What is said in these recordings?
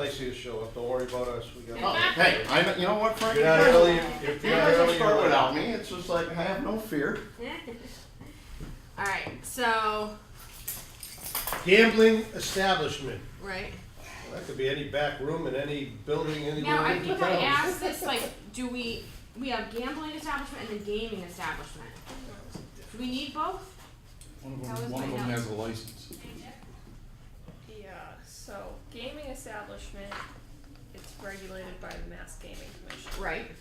Nice of you to show up, don't worry about us, we got. Oh, hey, you know what, Frank? You're not early, you're You guys not will start early. without me, it's just like, I have no fear. Alright, so, Gambling establishment, right. well, that could be any back room in any building anywhere Now, I in the think I town. asked this, like, do we have gambling establishment and the gaming establishment? Do we need both? That was One of my them note. has a license. Yeah, so gaming establishment, it's regulated by the Mass Gaming Commission. Right.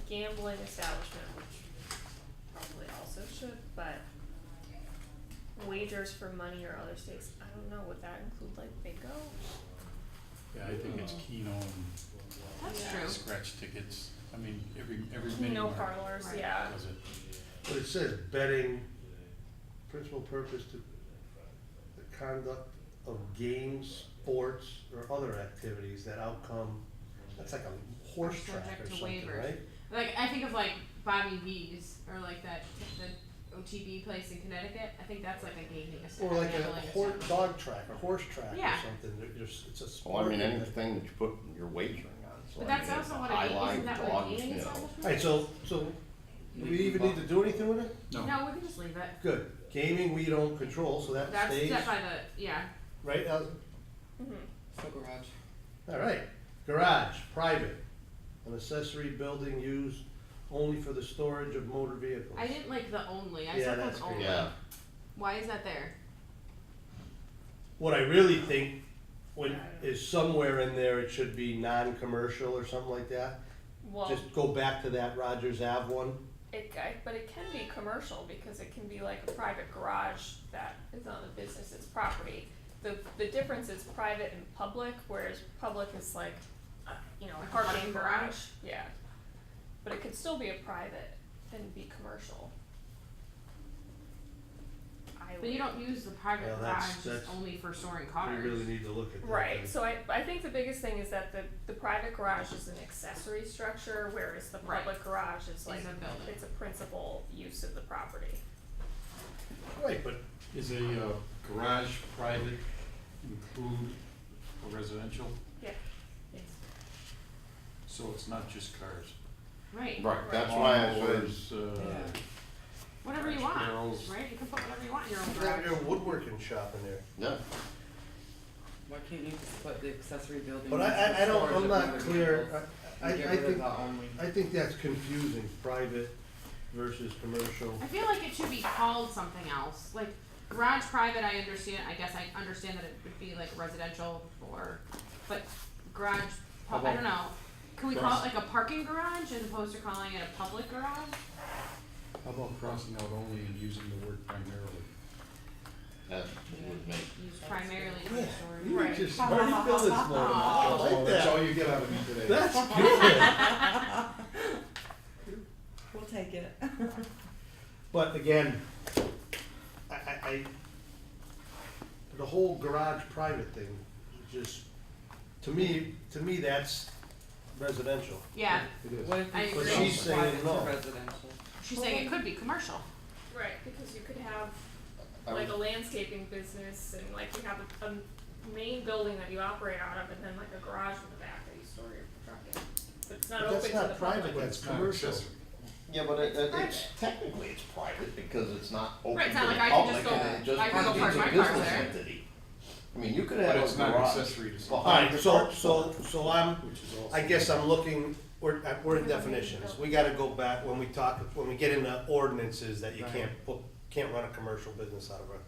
Gambling establishment, which probably also should, but wagers for money or other stakes, I don't know, would that include like bingo? Yeah, I think it's Keno and That's Yeah. true. scratch tickets. I mean, every mini Keno mart parlors, Right. yeah. does it. But it says betting, principal purpose to the conduct of games, sports, or other activities that outcome, that's like a horse Are track subject or to something, waivers. right? Like, I think of like Bobby V's, or like the OTB place in Connecticut, I think that's like a gaming Or like a gambling horse, establishment. dog track, or horse track or Yeah. something, it's a sport. Well, I mean, that- anything that you put your wagering on, so But I that's mean, it's also a what high a gaming, line isn't that what dog, a gaming you know. establishment? Alright, so, do we even need to do anything with it? No. No, we can just leave it. Good, gaming we don't control, so that That's stays, set by the, yeah. right, Allison? Mm-hmm. So garage. Alright, garage, private, an accessory building used only for the storage of motor vehicles. I didn't like the only, I Yeah, said that's that's only. Yeah, Why is that there? What I really think is somewhere in there, it should be non-commercial or something like that. Well, Just go back to that Rogers Ave one. but it can be commercial because it can be like a private garage that is on the business's property. The difference is private and public, whereas public is like, you know, Like a a parking parking garage. garage? Yeah. But it could still be a private and be commercial. But you don't use the private Well, garage that's- just only for storing We cars. really need to look at that. Right, so I think the biggest thing is that the private garage is an accessory structure, whereas the Right. public garage is like, Is a building. it's a principal use of the property. Right, but Is a garage private include a residential? Yeah. Yes. So it's not just cars? Right. right, that's why I Lawnmowers, said, Yeah. Whatever you trash want, barrels. right? You can put whatever you want in your own you have garage. your woodworking shop in there. yeah, Why can't you just put the accessory building? But used for I don't, storage I'm of not motor clear, vehicles I and get rid of think, the only. I think that's confusing, private versus commercial. I feel like it should be called something else. Like garage private, I understand. I guess I understand that it would be like residential but garage. How I don't about know. Can we call cross- it like a parking garage as opposed to calling it a public garage? How about crossing out only and using the word primarily? that would make, Used primarily for Yeah. storage. You were Right. just smart as Bill this morning, I like That's all that. you get out of me today. That's good. We'll take it. But again, I, the whole garage private thing, just, to me, that's residential. Yeah. It is. What if I you agree. switch She's saying private no. to residential? She's saying it could be commercial. Right, because you could have I like was- a landscaping business and like you have a main building that you operate out of and then like a garage in the back that you store your truck in. But it's not But open that's to not the private, public. that's It's not commercial. accessory. yeah, but It's it's private. technically it's private because it's not open Right, it's to not the like I can just public, go- it just I can go it's park a my business car there. entity. I mean, you could But have it's a not garage accessory to something. Alright, behind so, the so, car, so I'm, Which is also. I guess I'm looking, we're in definitions, we gotta go back when we get into ordinances that you Right. can't run a commercial business out of it.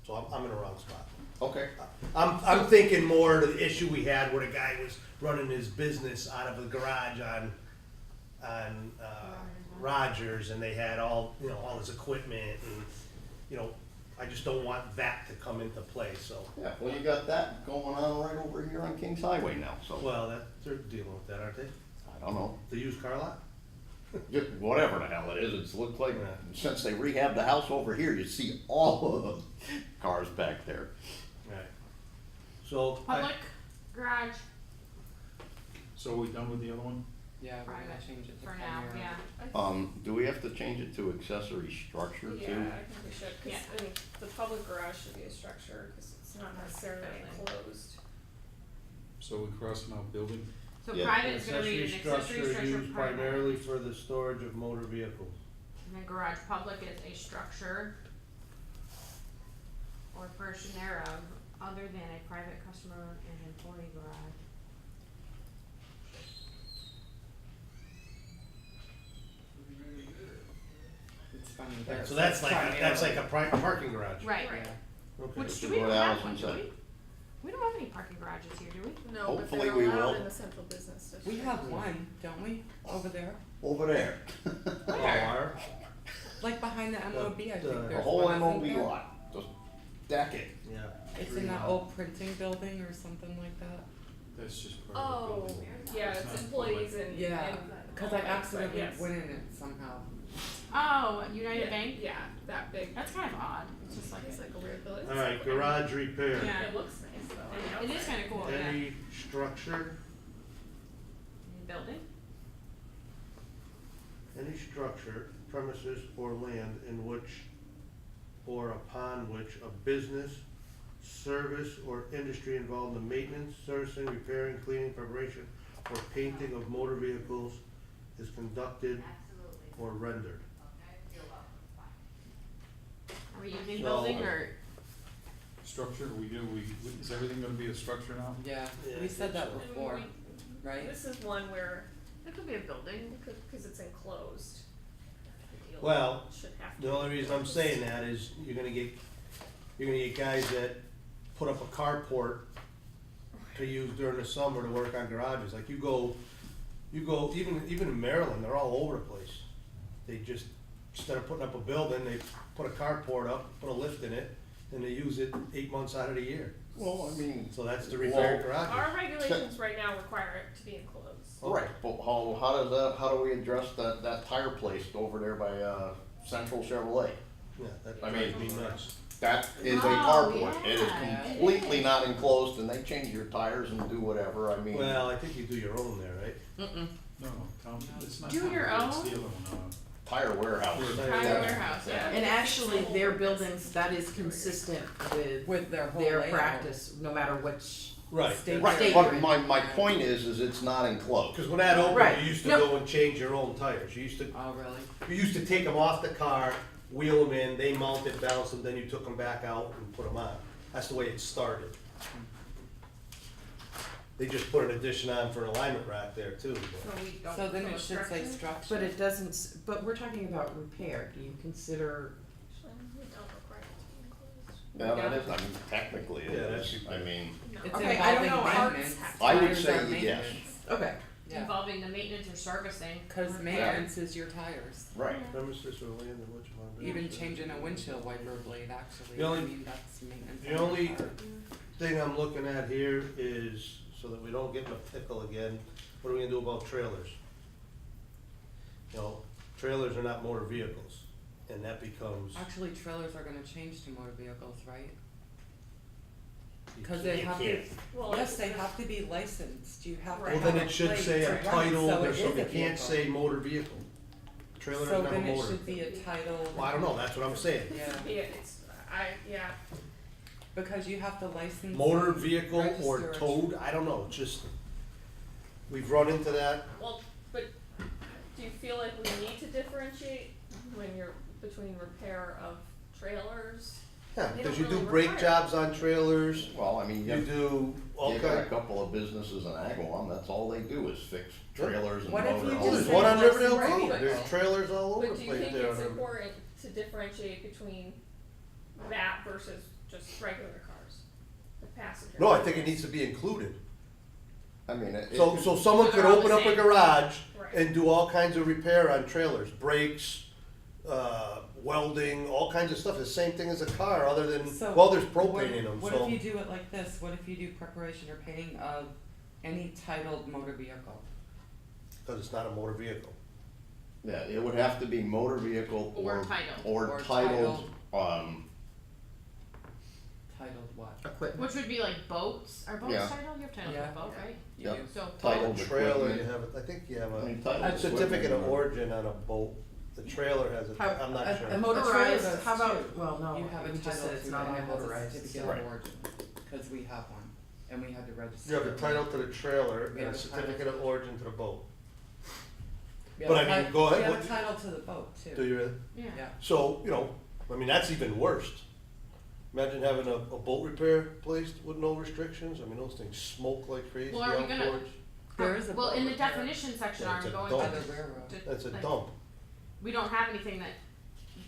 So I'm in the wrong spot. Okay, I'm thinking more to the issue we had where the guy was running his business out of a garage on Rogers, and they had all his equipment, and, I just don't want that to come into play, so. yeah, well, you got that going on right over here on Kings Highway now, so, Well, they're dealing with that, aren't they? I don't know. The used car lot? Just whatever the hell it is, it's looked like, Yeah. since they rehabbed the house over here, you see all of the cars back there. Right. So. Public garage So are we done with the other one? Yeah, we're gonna private change it to for now. primarily. Yeah. Do we have to change it to accessory structure too? Yeah, I think we should, cause Yeah. I mean, the public garage should be a structure, cause it's not necessarily Building. enclosed. So we're crossing out building, So Yeah. private is gonna read an accessory structure used primarily for the storage of motor vehicles. And then garage public is a structure or portion thereof other than a private customer and employee garage. It's funny. Right, there's so that's like, primarily- that's like a parking garage. Right. Right. Okay. Which, Which do is we what don't have Allison one, do said. we? We don't have any parking garages here, do we? No, but Hopefully they're we allowed will. in the central business district. We have one, don't we, over there? Over there. Oh, are? Like behind the MOB, I think the there's The one. whole isn't MOB there? lot, just deck it. Yeah. It's in that old printing building or something like that. that's just part of the Oh, building. yeah, It's it's not employees and. Yeah, and- cause I accidentally yes. went in it somehow. Oh, United Yeah, Bank? Yeah, that big. That's kind of odd, it's just like, It's like a weird building. Alright, garage repair. Yeah. It looks nice though. on the it is outside. kinda cool, yeah. Any structure, Building? any structure, premises or land in which or upon which a business, service, or industry involved in the maintenance, servicing, repairing, cleaning, preparation, or painting of motor vehicles is conducted or rendered. Are we using So- building or, Structure, is everything gonna be a structure now? Yeah, Yeah, I we said think that so. before, right? This is one where, it could be a building. because it's enclosed. the deal Well, should have to The be only reason I'm enclosed. saying that is you're gonna get guys that put up a carport to use during the summer to work on garages, like you go, even in Maryland, they're all over the place. They just, instead of putting up a building, they put a carport up, put a lift in it, and they use it 8 months out of the year. Well, I mean, So that's the repaired Well, garage. Our regulations right now require it to be enclosed. right, but how do we address that tire place over there by, Central Chevrolet? Yeah, that I drives me mean- nuts. That is a Oh, carport, it is yeah. completely not enclosed, and they change your tires and do whatever, I mean. Well, I think you do your own there, right? No, Tom, it's not. Do Tom, your it's own? the other one, Tire warehouse. Tire Private warehouse, Yeah. yeah. And actually, their buildings, that is consistent With their whole their layout. practice, no matter which. Right. State- Right, State but rate. my point is it's not enclosed. Cause when that opened, Right. you used to Yep. go and change your own tires. You used to Oh, really? You used to take them off the car, wheel them in, they mounted, balanced them, then you took them back out and put them on. That's the way it started. They just put an addition on for an alignment rack there too. but- So we don't. So then so it should say structure? structure. But it doesn't, but we're talking about repair, do you consider, Actually, we don't require it to be enclosed. Yeah, that is, I mean, technically it Yeah, that's is, your- I mean, No. It's Okay, I don't involving know, maintenance. I would Tires say are yes. maintenance. okay, Yeah, Involving the maintenance or servicing. cause repair. maintenance is your tires. right. Premises or land in which one? Even changing a windshield wiper blade, actually, The only- I mean, that's maintenance. the on only- your car. Thing I'm looking at here is, so that we don't get in a pickle again, what are we gonna do about trailers? You know, trailers are not motor vehicles, and that becomes. Actually, trailers are gonna change to motor vehicles, right? you 'Cause can't- they you have to- can't. Well, Yes, they it's- have to be licensed, you have to Right. have Well, a then it should plate say to a run, title so or it is something, a it can't vehicle. say motor vehicle. Trailer So doesn't have then a it motor. should be a title. Well, I don't know, that's what I'm saying. Yeah, Yeah, it's, yeah, because you have to license. Motor and vehicle or register a- towed, I don't know, it's just, we've run into that. well, but do you feel like we need to differentiate when you're, between repair of trailers? Yeah, They because don't you do really brake require it. jobs on trailers, Well, I mean, you do all you got a kind. couple of businesses in Agawam, that's all they do is fix trailers and What if you motor Oh, just there's say one on license Riverdale right Road, vehicle? there's trailers all over But the do you place think there. it's on important to differentiate between that versus just regular cars, the passenger? No, I think it needs to be included. I mean, it. So someone could open up a garage Right. and do all kinds of repair on trailers, brakes, welding, all kinds of stuff, the same thing as a car, other than, So, well, there's What propane in them, what so. if you do it like this, what if you do preparation or painting of any titled motor vehicle? Cause it's not a motor vehicle. Yeah, it would have to be motor vehicle Or or, titled. or Or titled, Titled what? equipment. Which would be like boats, are boats Yeah. titled? You have title Yeah. for a boat, right? You Yep. do. So Titled boat, Trailer, equipment. you have, I think you have I mean, a titled certificate of equipment. origin on a boat, the trailer has a, How- I'm not a- sure. A trailer motorized, does how too. about, well, no, You have a we just said title it's to not it, on and a it has a motorized, certificate so. Right. of origin, cause we have one, and we had to register. You have the it. title to the trailer We and a have the title. certificate of origin to the boat. We But have I a mean, go ahead, We have what- a title to the boat too. Do you really? Yeah. Yeah. So, you know, I mean, that's even worse. Imagine having a boat repair place with no restrictions. I mean, those things smoke like crazy Well, are we gonna- outboards. There is a Well, boat in the repair definition section, Yeah, are it's we a going dump. by to? the railroad. That's a like, dump. We don't have anything that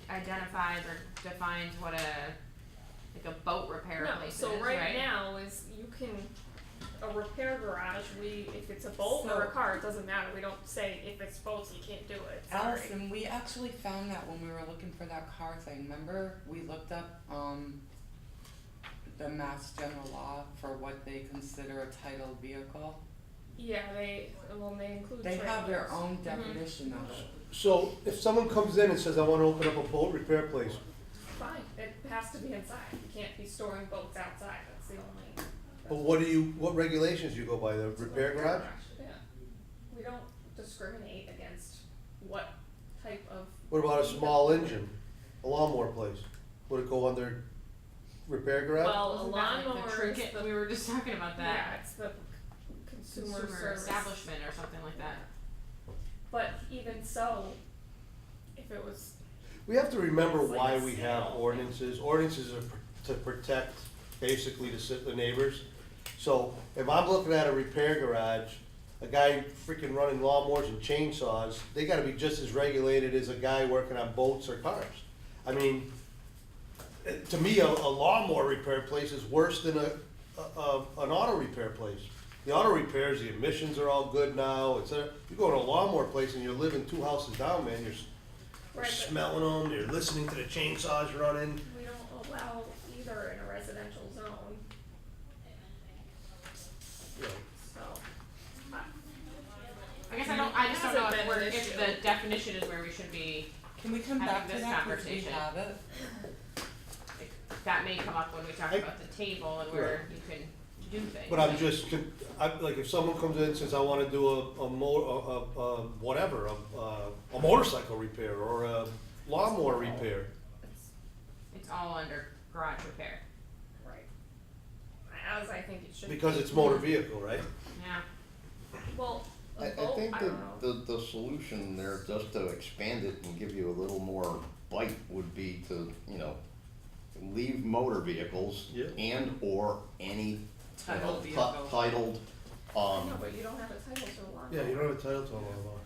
identifies or defines what like a boat repair No, place so is, right right? now is you can, a repair garage, if it's a boat or So- a car, it doesn't matter, we don't say if it's boats, you can't do it, sorry. Allison, we actually found that when we were looking for that car thing. Remember, we looked up the Mass General Law for what they consider a titled vehicle. Yeah, they include They have their trailers. own Mhm. definition of it. So if someone comes in and says, I wanna open up a boat repair place, Fine, it has to be inside, you can't be storing boats outside, that's the only. but what regulations do you go by, the repair garage? Yeah, we don't discriminate against what type of. What about a small engine, a lawnmower place? Would it go under repair garage? Well, a Wasn't that like the lawnmower is trinket? the, We were just talking about yeah, that. it's the consumer Consumer service. establishment or something like that. But even so, if it was, We have to remember It's like why a we have sale. ordinances. Ordinances are to protect basically the neighbors. So if I'm looking at a repair garage, a guy freaking running lawnmowers and chainsaws, they gotta be just as regulated as a guy working on boats or cars. I mean, to me, a lawnmower repair place is worse than an auto repair place. The auto repairs, the emissions are all good now, you go to a lawnmower place and you're living 2 houses down, man, you're right, but smelling them, you're listening to the chainsaws running. we don't allow either in a residential zone, You know, so. I guess I just don't know Hasn't if been an if issue. the definition is where we should be, Can we come Having back to this that, 'cause we conversation. have it? like, that may come up when we talk I- about the table and where you can do things. But I'm just, like, if someone comes in and says, I wanna do a motorcycle repair or a lawnmower repair. It's all under garage repair, Right. As I think it should be. Because it's motor vehicle, right? yeah. Well, I a boat, think I don't know. the solution there, just to expand it and give you a little more bite, would be to, you know, leave motor vehicles Yeah. and or any, you know, Titled vehicle. titled, No, but you don't have a title to a lawnmower. Yeah, you don't have a title to a lawnmower.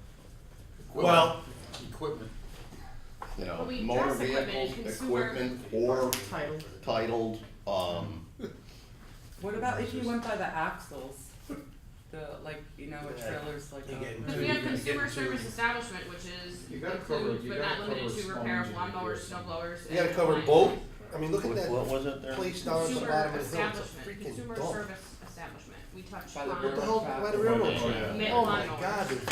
Equipment. Well, Equipment. you know, But we motor address equipment and vehicles, consumer- equipment or Title. titled, What about if you went by the axles? You know, a Yeah. trailer's like You a. get into Because we You're have gonna consumer get into- service establishment, which is You gotta cover- includes you but gotta not limited cover to small repair of engine lawnmowers, repairs. snow blowers. you gotta and cover appliances. boat, I mean, look at what that was it there? place down at the Consumer bottom of the hill, it's a establishment, freaking consumer dump. service establishment, we touched By the on. What the hell, by the Oh, railroad yeah. track? Mid Oh my lawnmowers. god, there's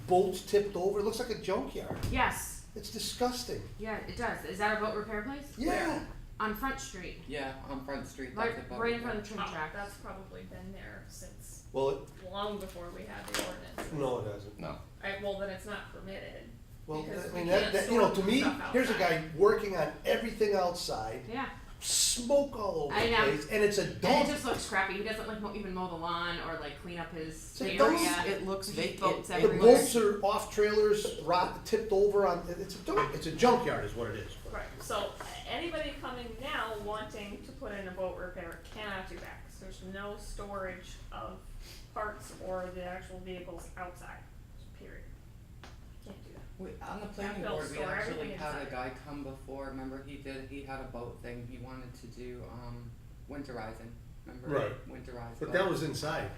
bolts tipped over, it looks like a junkyard. Yes, It's disgusting. yeah, it does. Is that a boat repair place? Yeah. On Front Street, Yeah, on Front Street, right, that's a boat right in front repair. of the train Oh, tracks. that's probably been there since Well, long before we had the ordinance. no, it hasn't. No. Well, then it's not permitted. Well, Because I we mean, can't that, you know, to store me, stuff here's a outside. guy working on everything outside, Yeah, smoke all over I the know. place, and it's a and it dump. just looks crappy. He doesn't like even mow the lawn or like clean up his a area. dump. It looks Just vacant. boats The everywhere. bolts are off trailers, tipped over on, it's a dump, it's a junkyard is what it is. Right, so anybody coming now wanting to put in a boat repair cannot do that, 'cause there's no storage of parts or the actual vehicles outside, period. Can't do that. On the planning They'll board, we store actually everything had a inside. guy come before, remember he had a boat thing, he wanted to do, winterizing, remember? Right. Winterized But boat. that was inside.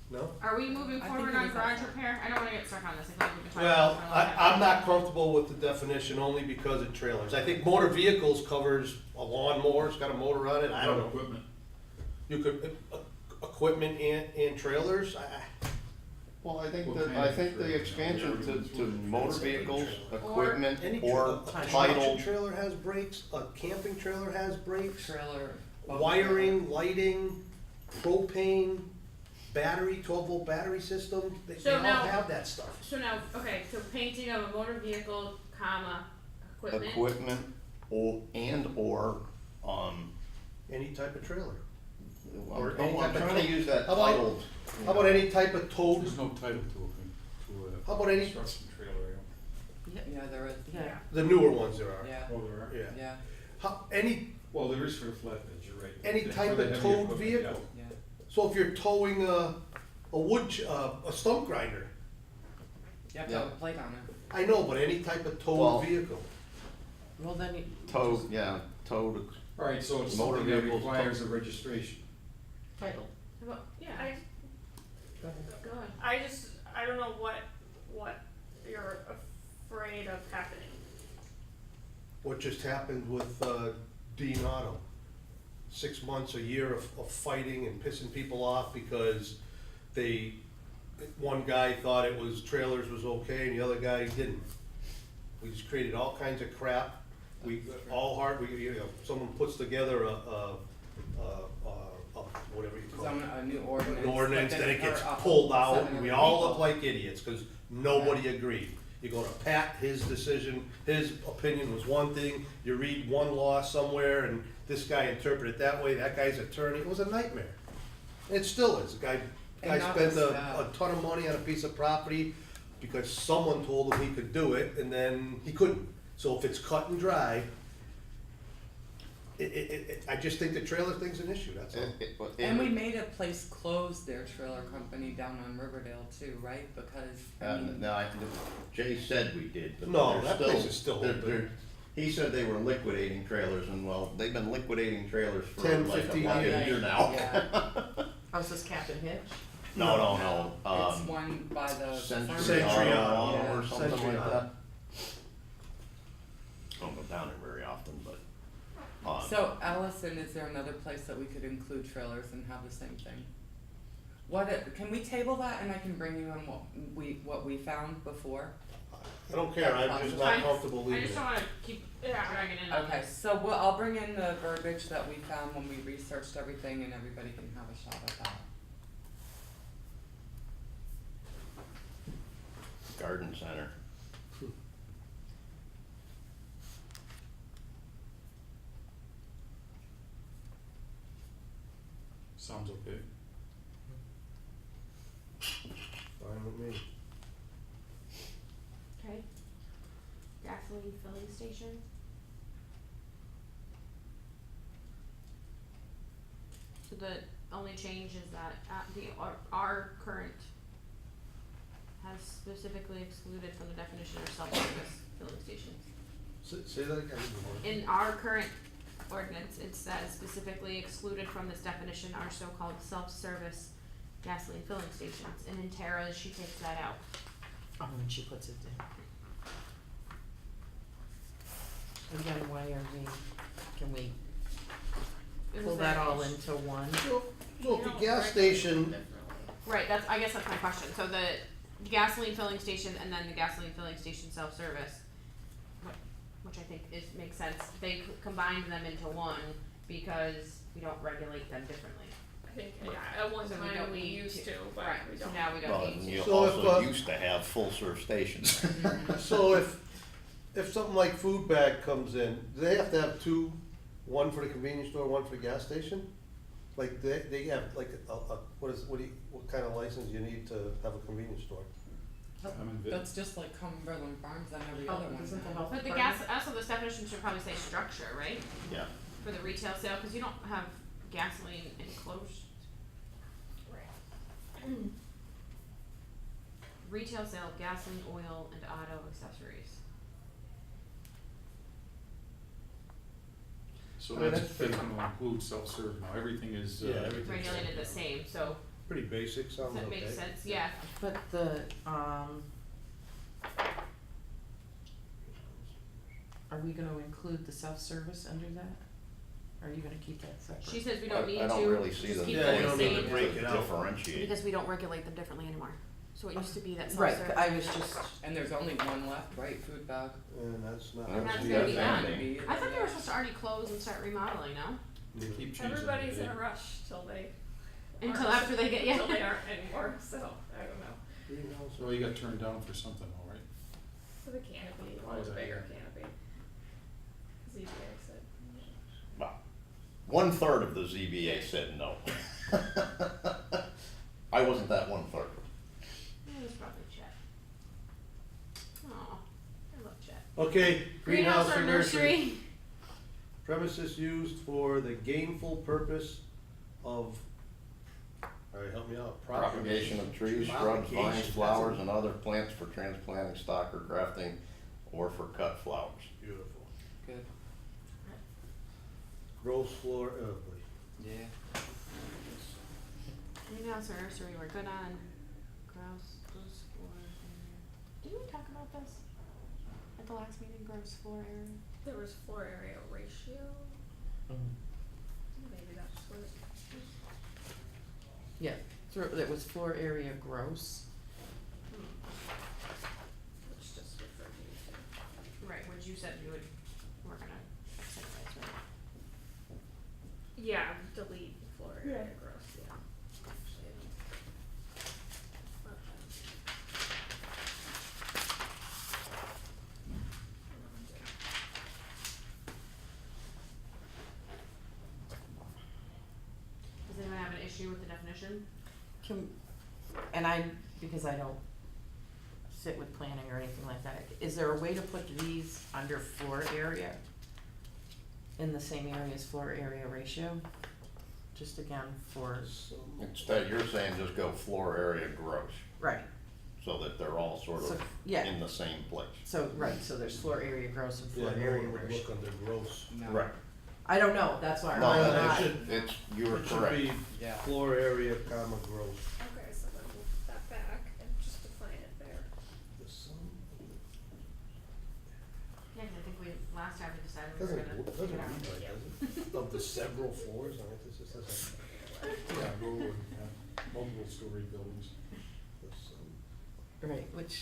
No? Are we moving I forward think it on is garage outside. repair? I don't wanna get stuck on this, I feel like we've been talking Well, about this for a long time. I'm not comfortable with the definition only because of trailers. I think motor vehicles covers a lawnmower, it's got a motor on it, I don't know. Equipment. You could, equipment and trailers, Well, I think What that, kind I of think the trailer? expansion to Everyone's motor It's any vehicles, trailer. equipment, any or construction titled, trailer has brakes, a camping trailer has brakes, Trailer. boat wiring, lighting, propane, battery, 12-volt battery system, they So all now- have that stuff. So now, okay, so painting of a motor vehicle, comma, equipment. equipment, or, and or, Any type of trailer. Or I'm any type of trying to use that How about- titled. you How about know, any type of towed, There's no title to How a about any- construction trailer, Yeah, there is. Yeah. the newer ones there are? Yeah, Oh, there are? Yeah. yeah, How, any, Well, there is for the flatbeds, you're right. Any For type the of heavy towed equipment, vehicle. yeah. so if you're towing a a stump grinder, You have to have Yeah. a plate on it. I know, but any type of towed Well- vehicle. Well, then you. Towed, yeah, towed, Yeah. Alright, so it's Motor something that vehicles, requires a registration. Title. Well, yeah, I, Go ahead. go ahead. I don't know what you're afraid of happening. What just happened with Dean Otto? 6 months, a year of fighting and pissing people off because one guy thought it was trailers was okay and the other guy didn't. We just created all kinds of crap. Someone puts together whatever you call it. A new ordinance. An ordinance, but then it there gets are pulled out, 7 and other we all look people. like idiots, cause nobody agreed. You go to Pat, his decision, his opinion was one thing, you read one law somewhere, and this guy interpreted it that way, that guy's attorney, it was a nightmare. It still is, the guy And not spent just a that. ton of money on a piece of property because someone told him he could do it, and then he couldn't. So if it's cut and dry, I just think the trailer thing's an issue, that's all. And we made a place close their trailer company down on Riverdale too, right? Because, I mean, no, Jay said we did, but No, they're that place is still they're- open. they're- He said they were liquidating trailers, and well, they've been liquidating trailers for 10, like 15 about a years. year now. yeah, Oh, is this Cap and Hitch? No, it's one by the Century Century Auto Auto, or something Century like Auto. that. I don't go down there very often, but, So Allison, is there another place that we could include trailers and have the same thing? Can we table that and I can bring you in what we found before? I don't care, I'm just not comfortable I leaving just it. don't wanna keep dragging in on Okay, this. so I'll bring in the verbiage that we found when we researched everything and everybody can have a shot at that. garden center. Sounds okay. Fine with me. Okay. Gasoline filling station. So the only change is that our current has specifically excluded from the definition of self-service filling stations. Say that again. In our current ordinance, it says specifically excluded from this definition are so-called self-service gasoline filling stations, and in Tara's, she takes that out. Oh, and she puts it there. Again, why are can we It was pull that there. all into one? So if don't the gas regulate station, differently. Right, I guess that's my question, so the gasoline filling station and then the gasoline filling station self-service, which I think makes sense, they combined them into one because we don't regulate them differently. I think, yeah, at one So we time don't we need used to, but Right, we so don't. now we Well, don't and need you to. So if, also uh, used to have full serve stations. so if something like food bag comes in, do they have to have two, one for the convenience store, one for the gas station? Like they have like what kind of license you need to have a convenience store? I'm in That's just like Cumberland Farms and every other one. Isn't the now. health But the department? also this definition should probably say structure, right, Yeah, for the retail sale, cause you don't have gasoline enclosed. Retail sale of gasoline, oil, and auto accessories. So I mean, that's that's gonna include self-serve now, everything is, Yeah, everything. Regulated the same, so Pretty basic, does sounds that okay. make sense? Yeah. But the, are we gonna include the self-service under that? Or are you gonna keep that separate? She says we don't need to. I don't really see just the keep Yeah, them you the don't need to same, break it out. differentiate. because we don't regulate them differently anymore. So it used to be that Right, self-serve. I was just, And there's only one left, right, food bag? And that's not. And that's Yeah, gonna be yeah, done. maybe. I thought they were supposed to already close and start remodeling, no? they keep changing. Everybody's the in a date. rush till they. Until aren't- after they get, Till they yeah. aren't anymore, so, I don't know. Greenhouse. Well, you got turned down for something, all right? For the canopy, Oh, one is that bigger yeah. canopy. ZBA said. Wow. 1/3 of the ZBA said no. I wasn't that 1/3. It was probably Chet. Aw, I love Chet. Okay, greenhouse or nursery. nursery. Premises used for the gainful purpose of, alright, help me out. Propagation of trees, shrubs, Propagation, vines, that's flowers, a- and other plants for transplanting, stock, or grafting, or for cut flowers. Beautiful. Good. Gross floor, oh boy. Yeah. Greenhouse or nursery, we're good on gross floor area. Did we talk about this at the last meeting, gross floor area? There was floor area ratio, maybe that's what it is. Yeah, that was floor area gross. Which just referred you to. Right, which you said you would work on a survey, right? Yeah, delete floor area gross, yeah. Actually, Does anyone have an issue with the definition? Because I don't sit with planning or anything like that, is there a way to put these under floor area? In the same area as floor area ratio? Just again for, Instead, you're saying just go floor area gross, right, so that they're all sort so, of yeah, in the same place. so, right, so there's floor area gross and Yeah, floor no area one would ratio. look under gross. No. Right. I don't know, that's why. No, no, it's, it should- it's, you were It should correct. be Yeah. floor area, comma, gross. Okay, so then we'll put that back and just define it there. The sum Yeah, 'cause I think last time we decided we were doesn't, gonna doesn't figure it out. read right, does it? Of the several floors, I mean, this is, Yeah, go with, multiple story buildings. the sum. Right, which,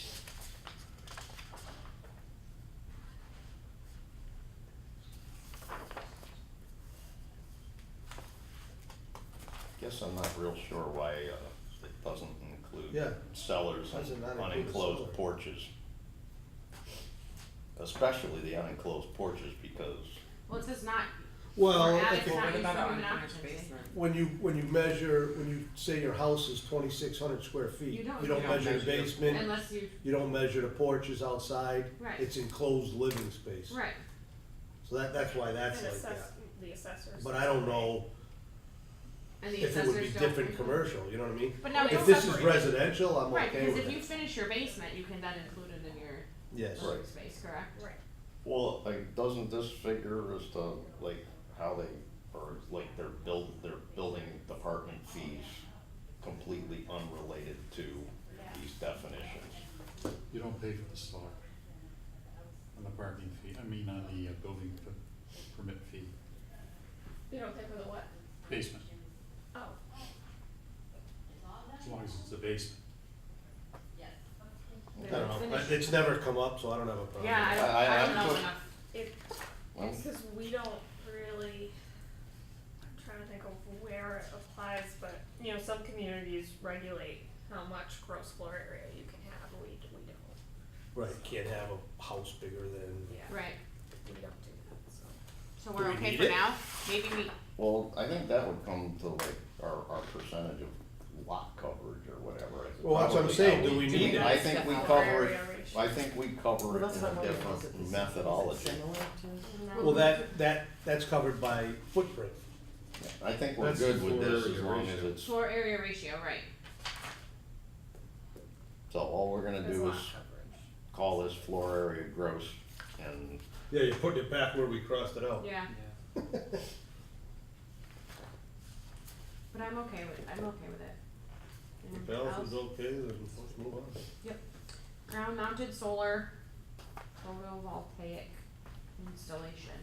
Guess I'm not real sure why, it doesn't include Yeah. cellars Why does it and not include a unenclosed cellar? porches. Especially the unenclosed porches, because Well, it says not, Well, Or I add think it's not What used about for an human unfinished occupancy. basement? when you say your house is 2,600 square feet, You don't. you don't You measure the measure the- basement, unless you, you don't measure the porches outside, right, it's enclosed living space. right, So that's why that's And like assess, that. the assessors. But I don't know and the if it would be assessors don't. different commercial, you know what I mean? But no, If it's this is separated. residential, I'm Right, okay because with if you it. finish your basement, you can then include it in your Yes. Right. living space, correct? Right. well, like, doesn't this figure as to like how they, or like their building department fees completely unrelated to these definitions? You don't pay for the stock on the parking fee, on the building permit fee, You don't pay for the what? basement, Oh, as long as it's a basement. I don't know, it's never come up, so I don't have a problem. Yeah, I don't know put- enough. Well, it's cause we don't really, I'm trying to think of where it applies, but, you know, some communities regulate how much gross floor area you can have, we don't. Right, can't have a house bigger than, Yeah. Right, We don't do that, so. so Do we're we okay need for it? now, maybe we, well, I think that would come to like our percentage of lot coverage or whatever. Well, that's what I'm Probably saying, how do we do need it? it? I think we Floor cover it, area ratio. I think we cover well, it that's in not a what it is, different is methodology. it similar to? well, that's covered by footprint. I think we're That's good with floor this as area long as ratio. it's, floor area ratio, right, so all we're gonna There's do lot is coverage. call this floor area gross and Yeah, you're putting it back where we crossed it out. yeah, Yeah. but I'm okay with it. If Anyone else is else? okay, then let's move on. Ground mounted solar photovoltaic installation.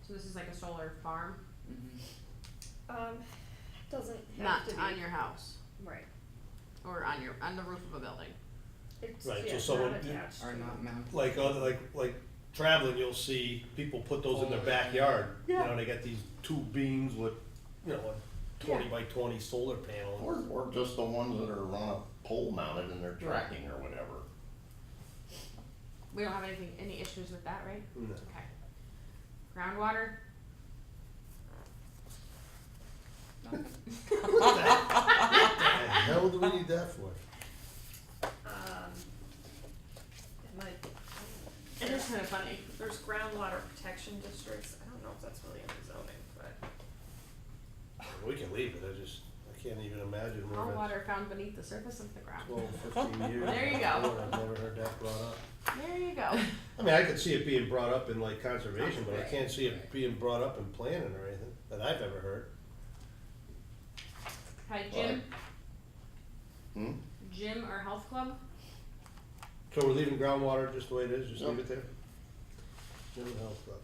So this is like a solar farm, Mhm. Doesn't have not to be. on your house, Right. or on the roof of a building. It's, Right, yeah, so it's someone- not attached Are to- not mounted. Like other, like traveling, you'll see people put those in their backyard. You know, they got these two beams with, you know, a 20 by 20 solar panel. or just the ones that are on a pole mounted and they're tracking or whatever. We don't have any issues with that, right? No. Okay. Groundwater? What the hell do we need that for? It might, It is kinda funny. there's groundwater protection districts, I don't know if that's really in the zoning, but. We can leave it, I can't even imagine All where water found beneath the surface of the ground. 12, 15 years. There you go. I've never heard that brought up. There you go. I mean, I could see it being brought up in like conservation, but I can't see it being brought up in planning or anything that I've ever heard. Okay, gym, Hmm? gym or health club? So we're leaving groundwater just the way it is, just leave Yep. it there? Gym and health club.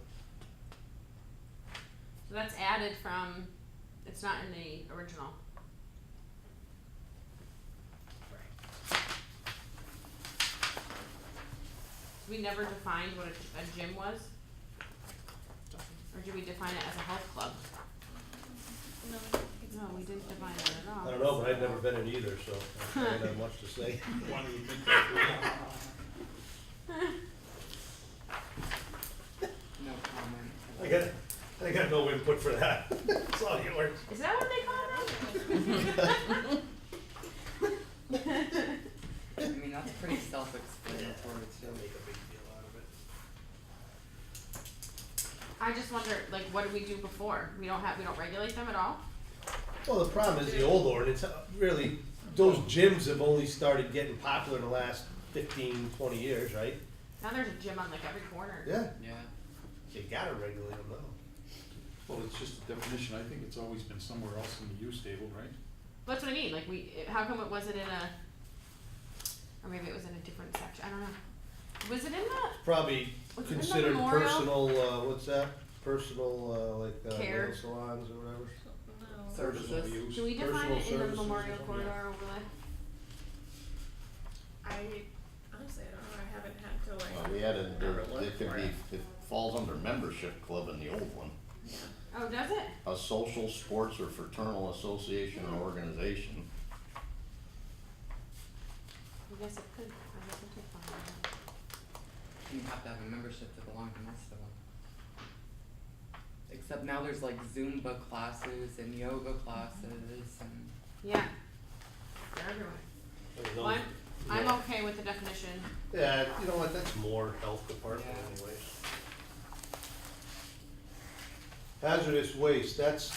So that's added from, it's not in the original. We never defined what a gym was? Or did we define it as a health club? No, No, we didn't define it at all. I don't know, but I've never been in either, so I don't have much to say. No comment. I got no input for that. It's all yours. Is that what they call it? I mean, that's pretty self-explanatory too. Make a big deal out of it. I just wonder, like, what did we do before? We don't regulate them at all? Well, the problem is the old ordinance, really, those gyms have only started getting popular in the last 15, 20 years, right? Now there's a gym on like every corner. Yeah. Yeah. You gotta regulate them now. Well, it's just a definition, I think it's always been somewhere else in the use table, right? That's what I mean, like how come it wasn't in a, or maybe it was in a different section, I don't know. Was it in the, Probably Was it in the considered memorial? personal, what's that? Personal, Care. nail salons or whatever. no. Services. Use. do we define Personal it in the services or memorial something, corridor overlay? I honestly, I don't know, I haven't had to like. Well, we added, there, ever look it could for be, it. it falls under membership club in the old one. Yeah. Oh, does it? A social, sports, or fraternal association or organization. I guess it could, I guess it could find it. You have to have a membership to belong to most of them. Except now there's like Zumba classes and yoga classes and. Yeah. They're everywhere. I mean, Well, those- I'm yeah. okay with the definition. Yeah, you know what, that's more health department Yeah. anyways. Hazardous waste, that's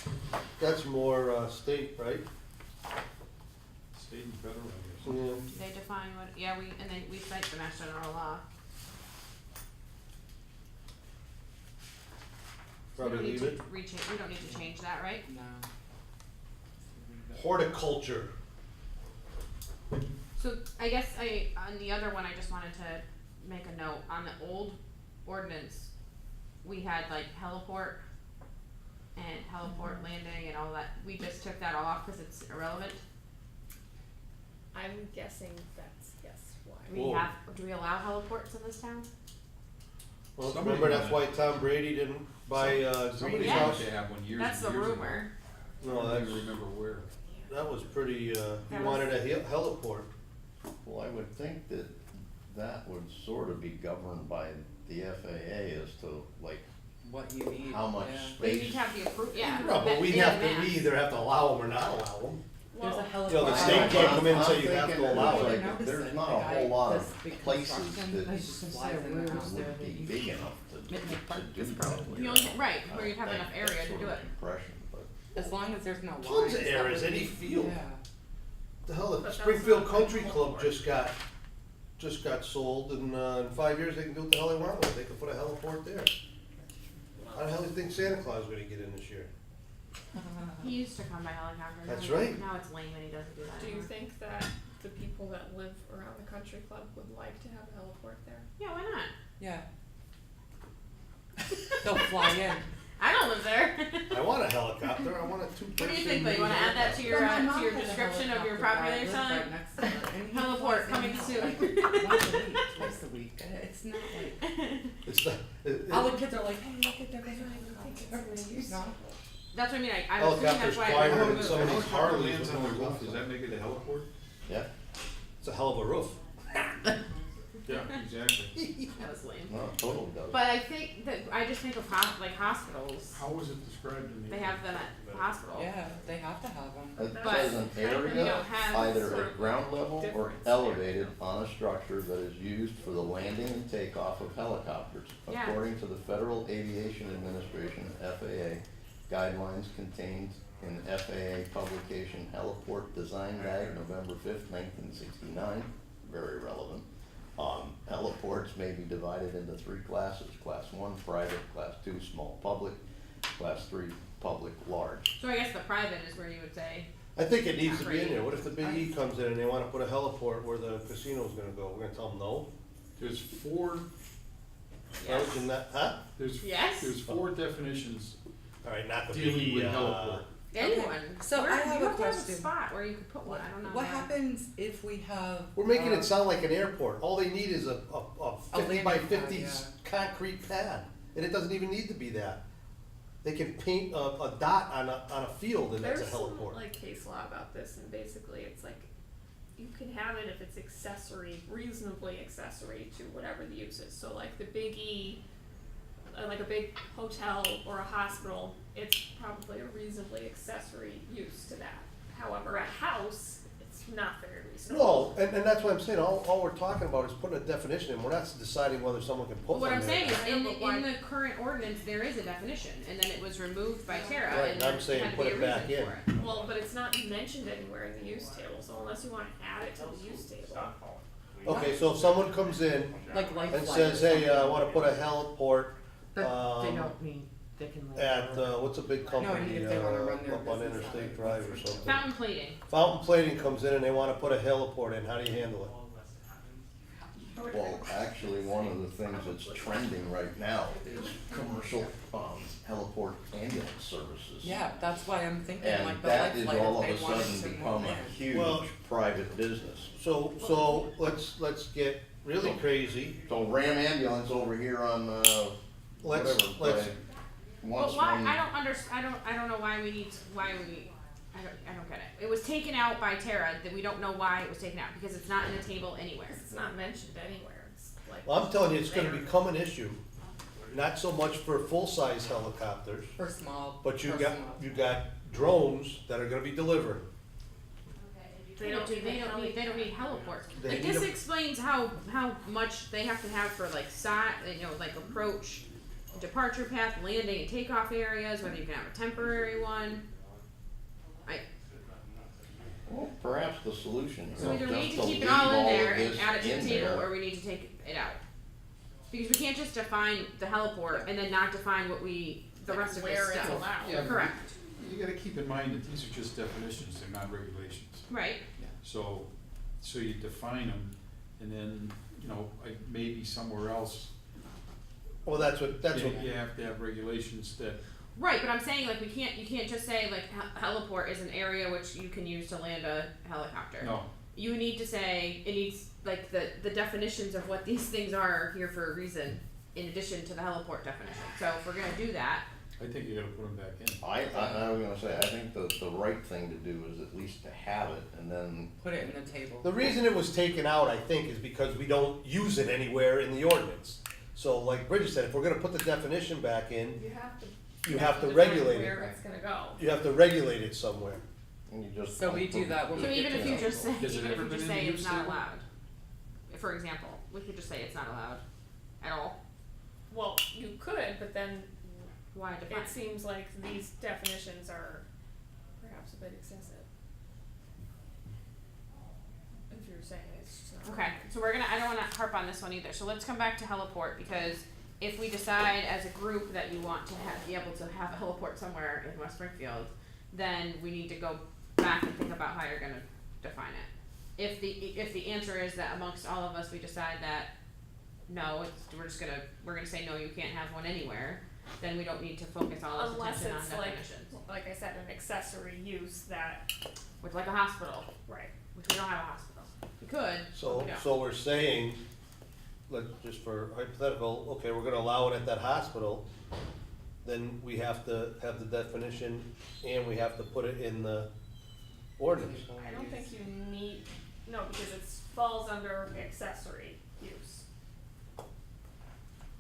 more, state, right? State and federal, I Yeah. guess. They define what, yeah, we cite the Mass General Law. So we Probably don't need leave to it. we don't need to change that, right? No. Horticulture, So I guess on the other one, I just wanted to make a note, on the old ordinance, we had like heliport and heliport landing and all that, we just took that off because it's irrelevant. I'm guessing that's, yes, why. Whoa. Do we allow heliports in this town? well, Somebody remember that's why wanted- Tom Brady didn't buy, Somebody Green's Yeah. house? wanted to have one years That's and the years ago. rumor. No, I don't that's, even remember where. that was pretty, he That wanted a heliport. Well, I would think that that would sort of be governed by the FAA as to like What you need. how much yeah. We need space. to have the yeah. No, but we yeah, have to, we max. either have to allow them or not allow them. There's a Well, heliport. You know, the state can't come in and say you have to allow Like, it. Notice there's it. not The a guy whole lot does of big places construction. that I was just gonna flies say, in the where house is there would be that big you- enough to Midnight Park do is that. probably- The only, right, where you'd have I enough think area that's to sort do of it. the impression, but As long as there's no lines. Tons of that areas, would any be- field. Yeah. The hell, the But that's Springfield not Country like Club heliport. just got sold, and in 5 years they can do what the hell they want with it. They can put a heliport there. How the hell do you think Santa Claus is gonna get in this year? He used to come by helicopter. Now That's he- right. Now it's lame and he doesn't do that do you anymore. think that the people that live around the country club would like to have a heliport there? Yeah, why not? Yeah. They'll fly in. I don't live there. I want a helicopter, I want a two-person. What do you think, though? You wanna add that to your, Well, my mom to your had a description of your helicopter property guy you're lived selling? right next to her, and he Heliport flies in coming and out, soon. like, once a week, twice a week. It's not like It's not, all the kids are like, hey, look at their helicopter. No. That's what I mean, I'm assuming helicopter's that's why. quieter I than some of these Helicopter Harleys. lands with on the no roof, roof. does that make it a heliport? yeah. It's a hell of a roof. Yeah, exactly. That was lame. No, it totally does. But I think that, I just think of like hospitals, How was it described in the? they have them at the hospital. Yeah, they have to have them. It But says an we area don't have either sort at of ground level or difference elevated on a structure that is used for the landing and takeoff of helicopters. Yeah. According to the Federal Aviation Administration, FAA, guidelines contained in FAA publication Heliport Design Guide, November 5th, 1969, very relevant. Heliports may be divided into 3 classes: Class 1, private; Class 2, small public; Class 3, public large. So I guess the private is where you would say, I think it needs to be in there. What if the Big E comes in and they wanna put a heliport where the casino's gonna go? We're gonna tell them no? There's 4, yes, Huh? there's Yes. 4 definitions Alright, not the Big dealing E, with heliport. anyone. So Where- I have you a have question. to have a spot where you could put one, I don't know. What why. happens if we have? we're making it sound like an airport. All they need is a A 50 by landing pad, 50 yeah. concrete pad. And it doesn't even need to be that. They can paint a dot on a field and that's a There's some heliport. like case law about this, and basically it's like, you can have it if it's accessory, reasonably accessory to whatever the use is. So like the Big E, like a big hotel or a hospital, it's probably a reasonably accessory use to that. However, a house, it's not very reasonable. No, and that's what I'm saying. All we're talking about is putting a definition in. We're not deciding whether someone can put What one I'm there. saying is, I know, in, but why- in the current ordinance, there is a definition, and then it was removed by Tara, Right, and and there I'm saying had to put be a it back reason in. for it. Well, but it's not mentioned anywhere in the use table, so unless you wanna add it to the use table. Okay, so if someone comes in Like life and flight says, or hey, I something. wanna put a heliport, But they Um, don't need, they can live. at, there. what's a big No, company, if they wanna run their up on business Interstate out of Drive it. or something? Fountain plating. Fountain Plating comes in and they wanna put a heliport in. How do you handle it? Well, actually, one of the things that's trending right now is commercial, heliport ambulance services. Yeah, that's why I'm thinking And like the that life is flight, all if of they a wanted sudden to become move a in. huge Well- private business. So let's get really crazy. So Ram ambulance over here on, Let's- whatever, let's- by- But once why, one- I don't know why we need, I don't get it. It was taken out by Tara, that we don't know why it was taken out, because it's not in the table anywhere. It's not mentioned anywhere, it's like. Well, I'm telling you, it's gonna there. become an issue. Not so much for full-size helicopters, For small. but you personal. got drones that are gonna be delivered. They don't need heliports. They Like, need this a- explains how much they have to have for like like approach, departure path, landing and takeoff areas, whether you can have a temporary one. Well, perhaps the solution is So either we just need to to keep leave it all in all there of and this add it to in the table, there. or we need to take it out. Because we can't just define the heliport and then not define the Like rest of this where it's stuff. allowed. Yeah, but Correct. You gotta keep in mind that these are just definitions, they're not regulations. Right. So you define them, and then, maybe somewhere else, Well, that's what, you have to have regulations that, Right, but I'm saying like you can't just say like heliport is an area which you can use to land a helicopter. no, You need to say, it needs, like, the definitions of what these things are here for a reason, in addition to the heliport definition. So if we're gonna do that, I think you gotta put them back in. I was gonna say, I think the right thing to do is at least to have it, and then, Put it in the table. the reason it was taken out, I think, is because we don't use it anywhere in the ordinance. So like Bridget said, if we're gonna put the definition back in, You have to. you have to define regulate where it. it's gonna go. You have to regulate it somewhere. and you just. So we do that when so we even get if to you the just say, table. Has it even if ever you been just in the say it's use not table? allowed, for example, we could just say it's not allowed at all. Well, you could, but then Why define? it seems like these definitions are perhaps a bit excessive. If you're saying it's just not. Okay, so I don't wanna harp on this one either, so let's come back to heliport, because if we decide as a group that you want to be able to have a heliport somewhere in West Springfield, then we need to go back and think about how you're gonna define it. If the answer is that amongst all of us, we decide that, no, we're gonna say, no, you can't have one anywhere, then we don't need to focus all this Unless attention on it's like, definitions. like I said, an accessory use that, With like a hospital, right. which we don't have a hospital. We could, but So, we don't. so we're saying, just for hypothetical, okay, we're gonna allow it at that hospital, then we have to have the definition and we have to put it in the ordinance. I don't think you need, no, because it falls under accessory use.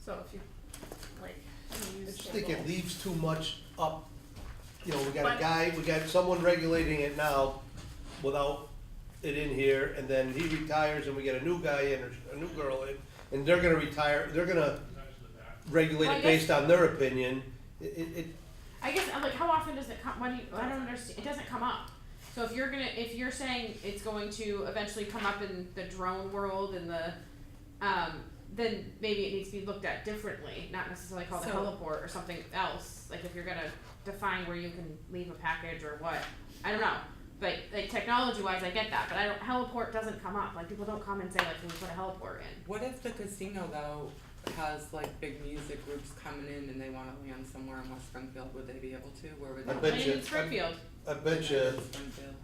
So if you, like, you I use just think it table- leaves too much up, you know, we got But- a guy, we got someone regulating it now without it in here, and then he retires and we get a new guy in or a new girl in, and they're gonna retire, they're gonna regulate Well, I it guess- based on their opinion. It I guess, I'm like, how often does it come, what do you, I don't understand, it doesn't come up. So if you're saying it's going to eventually come up in the drone world and the, then maybe it needs to be looked at differently, not necessarily called a So- heliport or something else, like if you're gonna define where you can leave a package or what, I don't know. But like technology wise, I get that, but I don't, heliport doesn't come up, like people don't come and say like, can we put a heliport in? What if the casino though has like big music groups coming in and they wanna land somewhere in West Springfield, would they be able to, where would they? I bet Land you- in Springfield, I bet you, Springfield.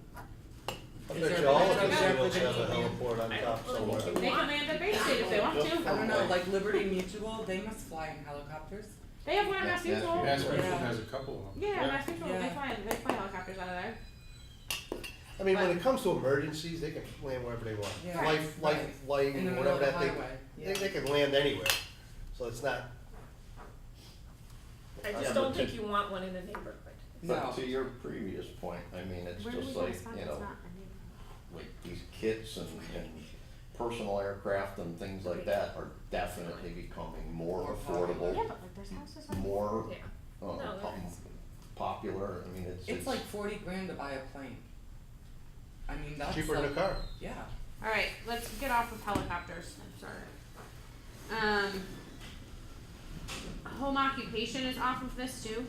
I Is bet there you all a the place like casinos that? have a heliport on I top don't really somewhere. think they can land at Bay State if they want Just to. I don't know, like Liberty Mutual, they must fly in helicopters. They have one at Yeah, Mass yeah, Mutual. yeah. Mass Mutual Yeah. has a couple of them. Yeah, Mass Mutual, Yeah. they fly helicopters out of there. I mean, when it comes to emergencies, they can land wherever they want. Yeah. Life, Right. life, In lighting, the middle whatever of the that thing, highway, yeah. they can land anywhere, so it's not, I just Yeah, don't but think to- you want one in a neighborhood. No. But to your previous point, I mean, it's Where do we just go to like, spend you it's know, not a neighborhood? like these kits and personal aircraft and things like that are definitely becoming more More Yeah, affordable, but like there's houses on. more, Yeah. uh, No, pop- that's- popular, I mean, It's like 40 grand to buy a plane. I mean, that's cheaper than a like- car. Yeah. Alright, let's get off of helicopters, I'm sorry. Home occupation is off of this too.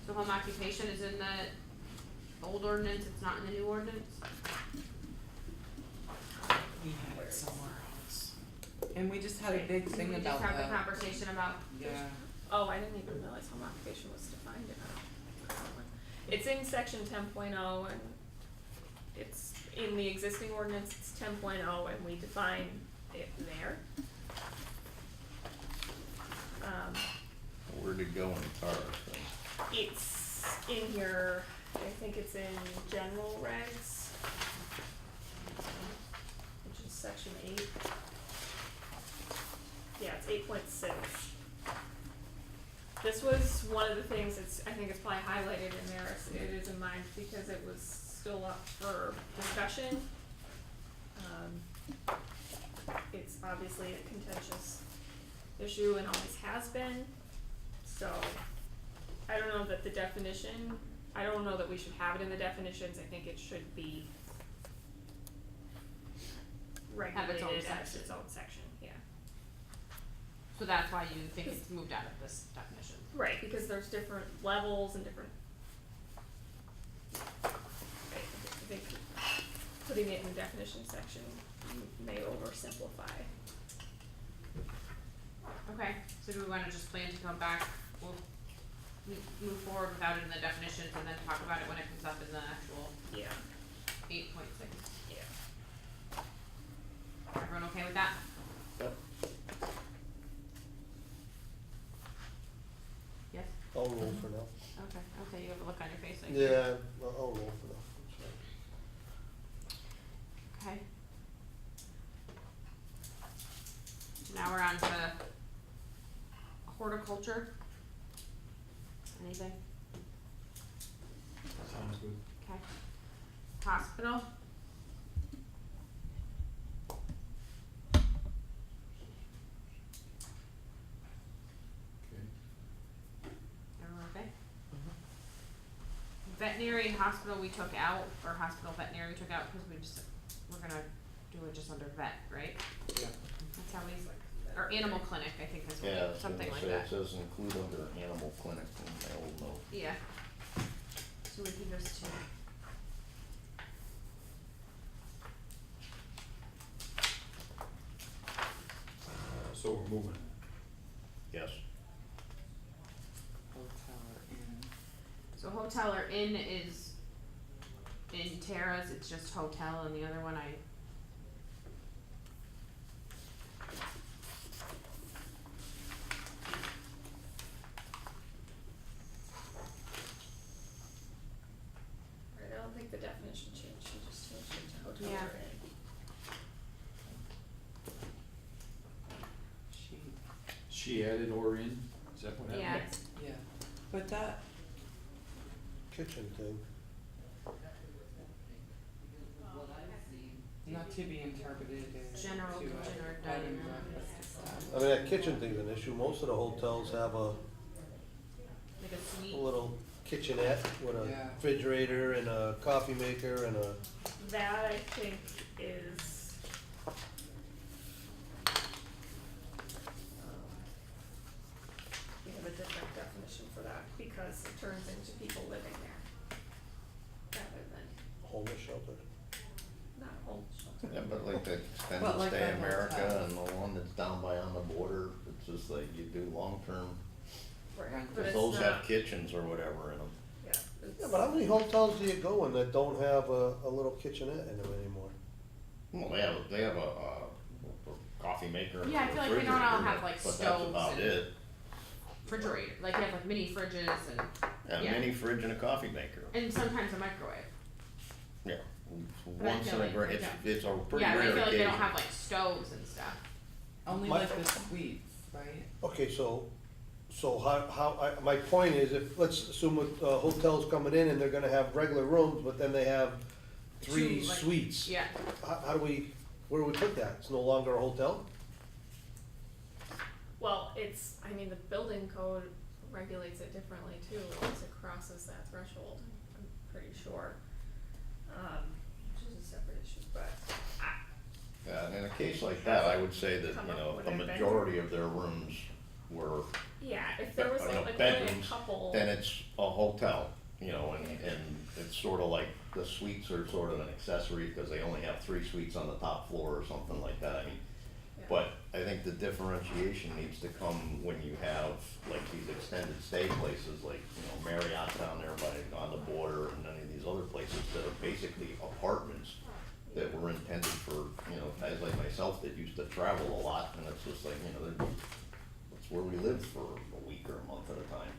So home occupation is in the old ordinance, it's not in the new ordinance. We had it somewhere else. And we just had a big thing We just about had the that. conversation about, Yeah. Oh, I didn't even realize home occupation was defined in that. It's in section 10.0 and it's in the existing ordinance, it's 10.0 and we define it there. where'd it go in cars then? It's in here, I think it's in general regs, which is section 8. Yeah, it's 8.6. This was one of the things that's, I think it's probably highlighted in there, it is in mine because it was still up for discussion. It's obviously a contentious issue and always has been, so I don't know that the definition, I don't know that we should have it in the definitions, I think it should be Have its own regulated as section. its own section, yeah. so that's why you think it's moved out of this definition. Right, because there's different levels and different. I think putting it in the definition section may oversimplify. Okay, so do we wanna just plan to come back, we'll move forward without it in the definitions and then talk about it when it comes up in the actual Yeah. 8.6? Yeah. Everyone okay with that? Yep. Yes? I'll roll for now. Okay, you have a look on your face like. Yeah, I'll roll for now. That's fine. Okay. Now we're on to horticulture. Anything? Sounds good. Okay. Hospital. Okay. Everyone okay? Veterinary and hospital we took out, or hospital veterinary we took out, cause we're gonna do it just under vet, right? Yeah. That's how we, or animal clinic, I think is what, Yeah, I was something gonna like say, that. it says include under animal clinic in my old note. Yeah. So we can just take. So we're moving. Yes, Hotel or inn. So hotel or inn is in Tara's, it's just hotel, and the other one I. Right, I don't think the definition changed, she just changed it to hotel Yeah. or inn. She added or in, is that what happened? Yeah. Yeah, but that, Kitchen thing. not to be interpreted as General to a kitchen or bed dining and room. breakfast style. I mean, that kitchen thing's an issue. Most of the hotels have a Like a suite. little kitchenette with a Yeah. refrigerator and a coffee maker and a, That I think is, we have a different definition for that, because it turns into people living there. Rather than homeless shelter. not a home shelter. Yeah, but like the But extended like stay that America hotel. and the one that's down by on the border, it's just like you do long-term, Right, Right. but cause it's those have not, kitchens or whatever in them. yeah, it's. Yeah, but how many hotels do you go in that don't have a little kitchenette in them anymore? Well, they have a coffee maker and a Yeah, I feel like they don't all refrigerator, have, like, but that's stoves about and- it. Refrigerator, like they have like mini fridges and, And a Yeah. mini fridge and a coffee maker, and sometimes a microwave. yeah. But I Once feel in a like great, they it's, don't. it's a pretty Yeah, but I rare feel like they don't occasion. have like stoves and stuff. Only My- like the suites, right? Okay, so my point is, if, let's assume with, hotels coming in and they're gonna have regular rooms, but then they have three Two, like- suites. Yeah, How do we, where do we put that? It's no longer a hotel? Well, it's, I mean, the building code regulates it differently too, once it crosses that threshold, I'm pretty sure. Which is a separate issue, but Yeah, in a case like that, I would say that, Come you up know, with a a bedroom. majority of their rooms were, yeah, if there was you know, like only a bedrooms, couple. then it's a hotel, you know, and it's sort of like the suites are sort of an accessory, cause they only have 3 suites on the top floor or something like that, I mean. Yeah. But I think the differentiation needs to come when you have like these extended stay places, like, you know, Marriott down there by, on the border, and any of these other places that are basically apartments that were intended for, you know, guys like myself that used to travel a lot, and it's just like, you know, that's where we lived for a week or a month at a time.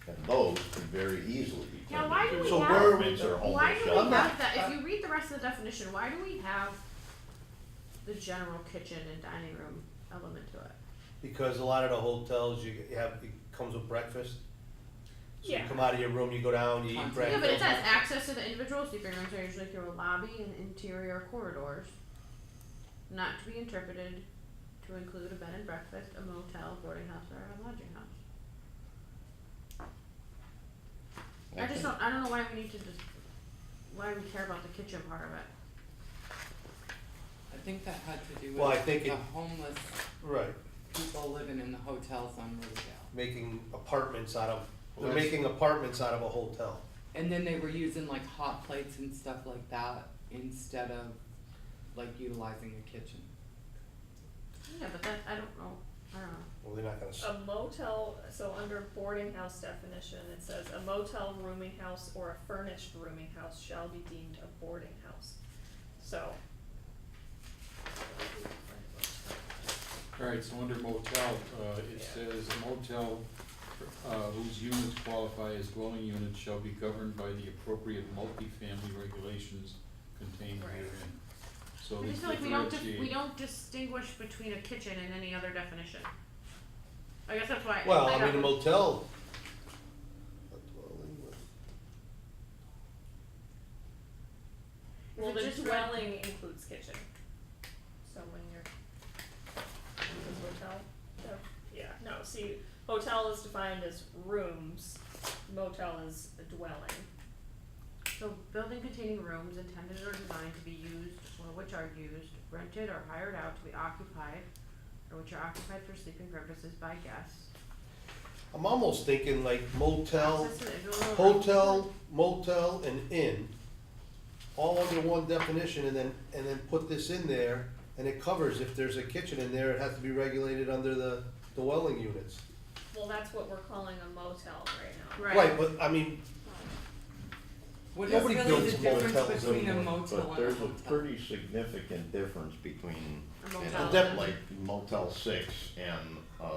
And those can very easily be Yeah, turned why do into we So have- where are we- apartments or homeless why do we shelters. I'm not- have that, if you read the rest of the definition, why do we have the general kitchen and dining room element to it? Because a lot of the hotels, you have, it comes with breakfast. So you Yeah. come out of your room, you go down, you eat Yeah, breakfast. Yeah, but it says access to the individual sleeping rooms are usually through a lobby and interior corridors, not to be interpreted to include a bed and breakfast, a motel, boarding house, or a lodging house. I don't know why we need to why we care about the kitchen part of it. I think that had to do Well, I with think the it- homeless Right, people living in the hotels on Riverdale. making apartments out of, Well, they're that's- making apartments out of a hotel. And then they were using like hot plates and stuff like that instead of like utilizing a kitchen. Yeah, but that, I don't know. Well, they're not gonna, A motel, so under boarding house definition, it says a motel, rooming house, or a furnished rooming house shall be deemed a boarding house. So. Alright, so under motel, it Yeah. says a motel, whose units qualify as dwelling units shall be governed by the appropriate multifamily regulations contained Right. herein. So I we just feel like we differentiate. don't distinguish between a kitchen and any other definition. I guess that's why. well, I got mean, a one- motel. A dwelling with- Is Well, it the just dwelling includes kitchen. So when you're, is hotel, yeah, no, see, hotel is defined as rooms, motel is a dwelling. So building containing rooms intended or designed to be used or which are used, rented or hired out to be occupied, or which are occupied for sleeping purposes by guests. I'm almost thinking like motel, Access to the individual hotel, motel, and inn, all under one definition, and then put this in there, and it covers, if there's a kitchen in there, it has to be regulated under the dwelling units. Well, that's what we're calling a motel right now. Right. Right, but I mean, What is Nobody really builds the difference motels between a anymore, motel But and a there's a hotel? pretty significant difference between, A you motel know, and- like Motel 6 and, you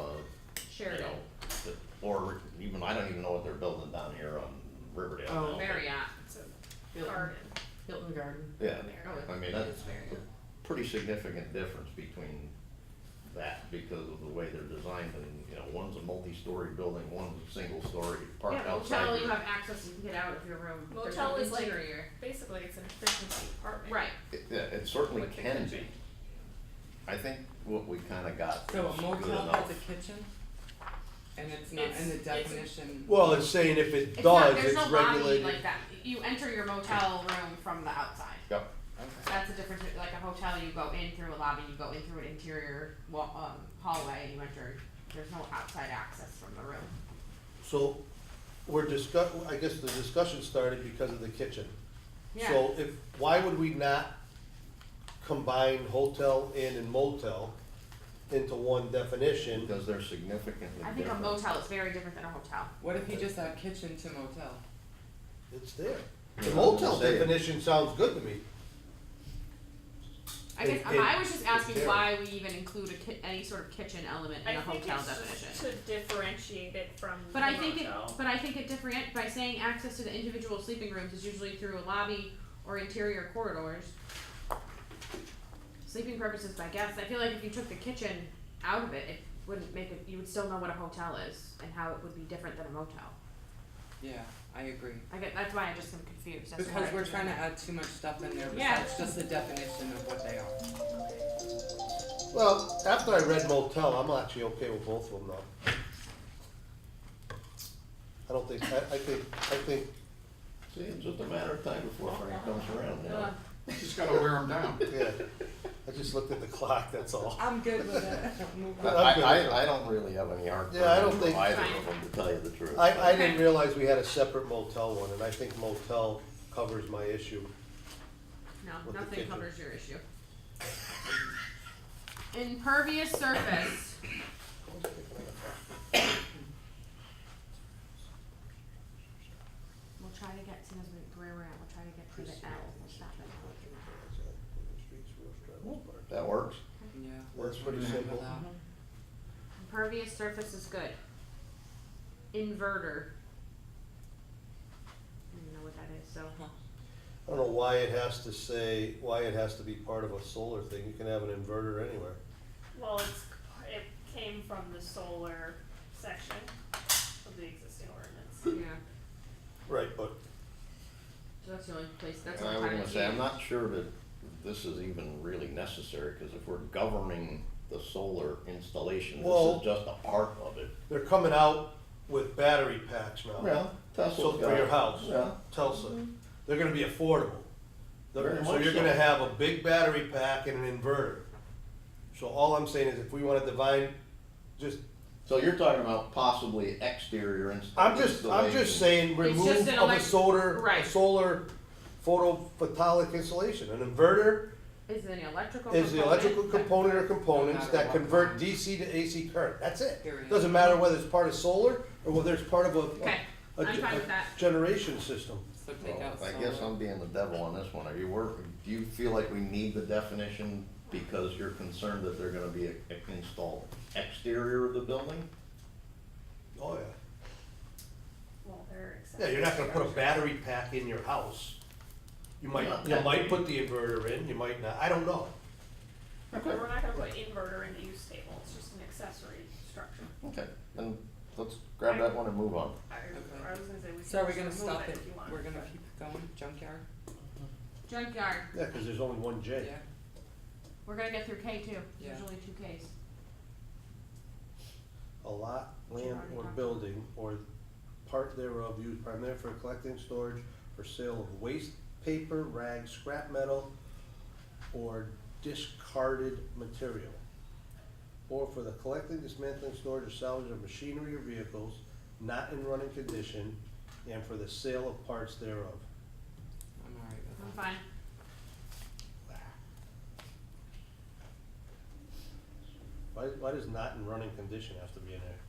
Sheridan, know, or even, I don't even know what they're building down here on Riverdale now. Oh, but- Marriott. It's a Hilton, garden. Hilton Garden. Yeah, Oh, I mean, it that's is Marriott. a pretty significant difference between, that because of the way they're designed, and, you know, one's a multi-story building, one's a single-story parked Yeah, outside. motel, you your- have access, you can get out of your room. There's Motel no is like- interior. Basically, it's an efficiency apartment. Right, Yeah, it certainly With the can be. kitchen. I think what we kinda got So a is good motel enough. has a kitchen? And it's not in the It's- definition? Well, it's saying if it it's not, does, there's it's no lobby regulated. like that, you enter your motel room from the outside. Yep, Okay. That's a difference, like a hotel, you go in through a lobby, you go in through an interior hallway, and you enter, there's no outside access from the room. So, I guess the discussion started because of the kitchen. Yeah. So why would we not combine hotel, inn, and motel into one definition? because they're significantly I think a different. motel is very different than a hotel. What if you just add kitchen to motel? It's there. Yeah, The motel say it. definition sounds good to me. I guess, And- I was just asking and- why we even include any sort of kitchen element in I a think hotel it's definition. just to differentiate it from But the I think motel. it different by saying access to the individual sleeping rooms is usually through a lobby or interior corridors. Sleeping purposes by guests, I feel like if you took the kitchen out of it, it wouldn't make it, you would still know what a hotel is and how it would be different than a motel. Yeah, I agree. That's why I just am confused. That's Because why we're I- trying to add too much stuff in there Yeah. besides just the definition of what they are. Well, after I read motel, I'm actually okay with both of them now. I think, See, it's just a matter of time before Frank comes around, you know? Ugh. Just gotta wear them down. yeah, I just looked at the clock, that's all. I'm good with it. Move But on. I'm good with it. I don't really have any heartburn Yeah, I don't with think- either of them, to tell you the truth. I didn't realize we had a separate motel one, and I think motel covers my issue. No, With the nothing kitchen. covers your issue. Impervious surface. We'll try to get, seeing as where we're at, we'll try to get to the L, we'll stop it. That works? Yeah. That's pretty I'm good with simple. that. Impervious surface is good. Inverter. I don't even know what that is, so. I don't know why it has to be part of a solar thing, you can have an inverter anywhere. Well, it came from the solar section of the existing ordinance. Yeah, Right, but so that's the only place, that's And the I only was time gonna it's say, I'm used. not sure that this is even really necessary, cause if we're governing the solar installation, this Well- is just a part of it. they're coming out with battery packs now. Yeah, Tesla's So got for your it. house, Yeah. Tulsa, they're gonna be affordable. Very So much you're so. gonna have a big battery pack and an inverter. So all I'm saying is if we wanna divide, just, So you're talking about possibly exterior I'm installation. just saying It's remove just an of a elec- solar, right. a solar photovoltaic installation. An inverter Is it an electrical is the component? electrical component or components matter that what convert kind. DC to AC current, that's it. Period. Doesn't matter whether it's part of solar or whether it's part of Okay, a I'm fine with that. generation system. So take Well, out I guess solar. I'm being the devil on this one. Do you feel like we need the definition because you're concerned that they're gonna be installed exterior of the building? Oh, yeah. Well, they're Yeah, you're not gonna put a accessory battery pack in your house. You might Not put the inverter in, you might not, I don't know. structure. We're not gonna put inverter in the use table, it's just an accessory structure. Okay, then let's grab that one and move on. I was gonna say we So are we can gonna just remove stop it it? if you want. We're gonna keep going, junkyard? Junkyard, Yeah, cause there's only one J. Yeah. we're gonna get through K too, Yeah. usually two Ks. A lot, land, already or talked building, or part thereof used primarily for collecting, storage, or sale of waste paper, rags, scrap metal, or discarded material. Or for the collecting, dismantling, storage, or salvage of machinery or vehicles not in running condition, and for the sale of parts thereof. I'm alright with I'm that. fine. Why does not in running condition have to be in there?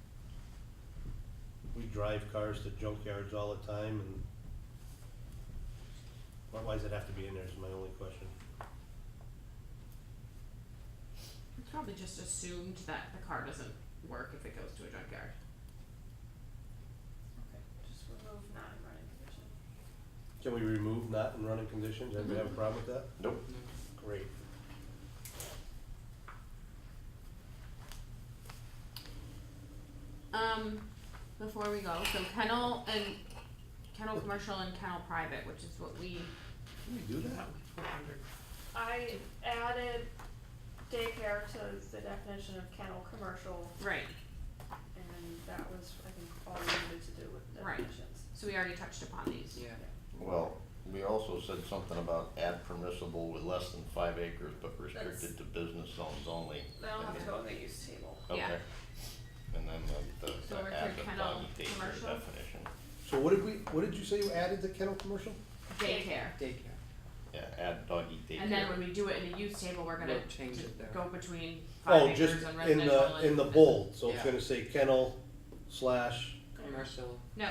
We drive cars to junkyards all the time and why does it have to be in there is my only question. It's probably just assumed that the car doesn't work if it goes to a junkyard. Okay, just remove not in running condition. Can we remove not in running conditions? Anybody have a problem with that? Nope. Great. before we go, so kennel commercial and kennel private, which is what we, Can we do that? I added daycare to the definition of kennel commercial, right, and that was, I think, all we needed to do with Right. definitions. so we already touched upon these. Yeah. Well, we also said something about add permissible with less than 5 acres, but restricted to business zones only. That'll have to go in the use table. Yeah. Okay. And then the So we're add through the kennel doggy daycare commercial? definition. So what did you say you added to kennel commercial? Daycare. Daycare. Yeah, add doggy daycare. And then when we do it in the use table, we're gonna We'll change it there. go between 5 Oh, acres just and in residential the, in the and- bold, so it's Yeah. gonna say kennel / Commercial. No,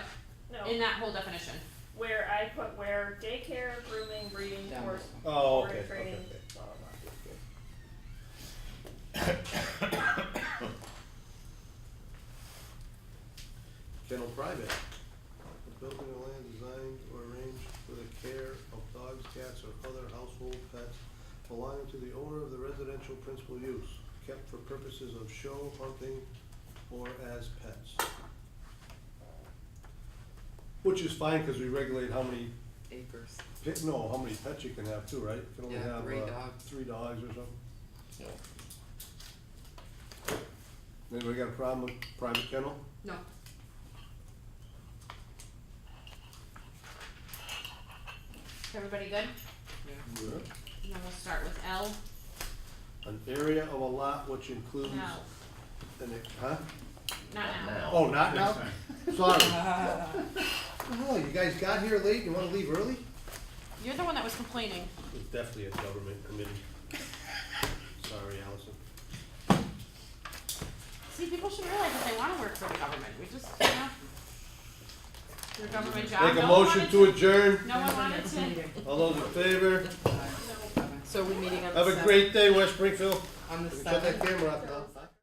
No, in that whole definition. where I put where daycare, grooming, breeding, Down horse, below. Oh, boarding, okay, training, okay. blah, blah, blah. Kennel private. A building or land designed or arranged for the care of dogs, cats, or other household pets belonging to the owner of the residential principal use, kept for purposes of show, hunting, or as pets. Which is fine, cause we regulate how many, Acres. how many pets you can have too, right? You can only Yeah, have, 3 dogs. 3 dogs or something. Yeah. Anybody got a problem with private kennel? No. Everybody good? Yeah. Good. And then we'll start with L. An area of a lot which includes No, huh? not now. Oh, not now? Sorry. Ah. Oh, you guys got here late, you wanna leave early? You're the one that was complaining. It's definitely a government committee. Sorry, Allison. See, people should realize that they wanna work for the government, we just, you know. It's a government job. Make a No one motion wanted to adjourn, No one wanted to. all those in favor? So are we meeting on the Have a seventh? great day, West Springfield. On the Shut that 7th. camera off now.